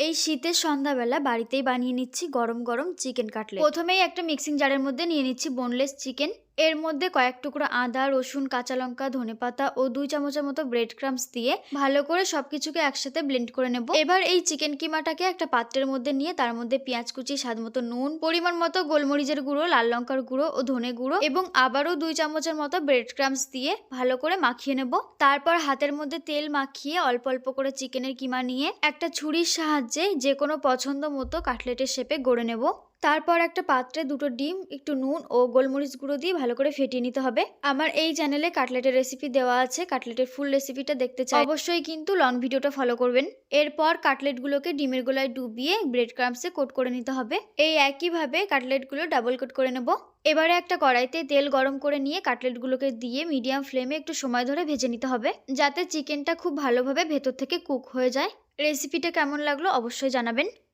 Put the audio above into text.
এই শীতের সন্ধ্যাবেলা বাড়িতেই বানিয়ে নিচ্ছি গরম গরম চিকেন কাটলেট। প্রথমেই একটা মিক্সিং জারের মধ্যে নিয়ে নিচ্ছি বোনলেস চিকেন। এর মধ্যে কয়েক টুকরো আদা, রসুন, কাঁচা লঙ্কা, ধনেপাতা ও 2 চামচের মতো ব্রেড ক্রাম্বস দিয়ে ভালো করে সবকিছুকে একসাথে ব্লেন্ড করে নেব। এবার এই চিকেন কিমাটাকে একটা পাত্রের মধ্যে নিয়ে তার মধ্যে পেঁয়াজ কুচি, স্বাদ মতো নুন, পরিমাণ মতো গোলমরিচের গুঁড়ো, লাল লঙ্কার গুঁড়ো ও ধনে গুঁড়ো এবং আবারও 2 চামচের মতো ব্রেড ক্রাম্বস দিয়ে ভালো করে মাখিয়ে নেব। তারপর হাতের মধ্যে তেল মাখিয়ে অল্প অল্প করে চিকেনের কিমা নিয়ে একটা ছুরির সাহায্যে যে কোনো পছন্দ মতো কাটলেটের শেপে গড়ে নেব। তারপর একটা পাত্রে 2টো ডিম, একটু নুন ও গোলমরিচ গুঁড়ো দিয়ে ভালো করে ফেটিয়ে নিতে হবে। আমার এই চ্যানেলে কাটলেটের রেসিপি দেওয়া আছে, কাটলেটের ফুল রেসিপিটা দেখতে চাই অবশ্যই কিন্তু লং ভিডিওটা ফলো করবেন। এরপর কাটলেটগুলোকে ডিমের গোলায় ডুবিয়ে ব্রেড ক্রাম্বসে কোট করে নিতে হবে। এই একইভাবে কাটলেটগুলো ডাবল কোট করে নেব। এবারে একটা কড়াইতে তেল গরম করে নিয়ে কাটলেটগুলোকে দিয়ে মিডিয়াম ফ্লেমে একটু সময় ধরে ভেজে নিতে হবে, যাতে চিকেনটা খুব ভালোভাবে ভেতর থেকে কুক হয়ে যায়। রেসিপিটা কেমন লাগলো অবশ্যই জানাবেন।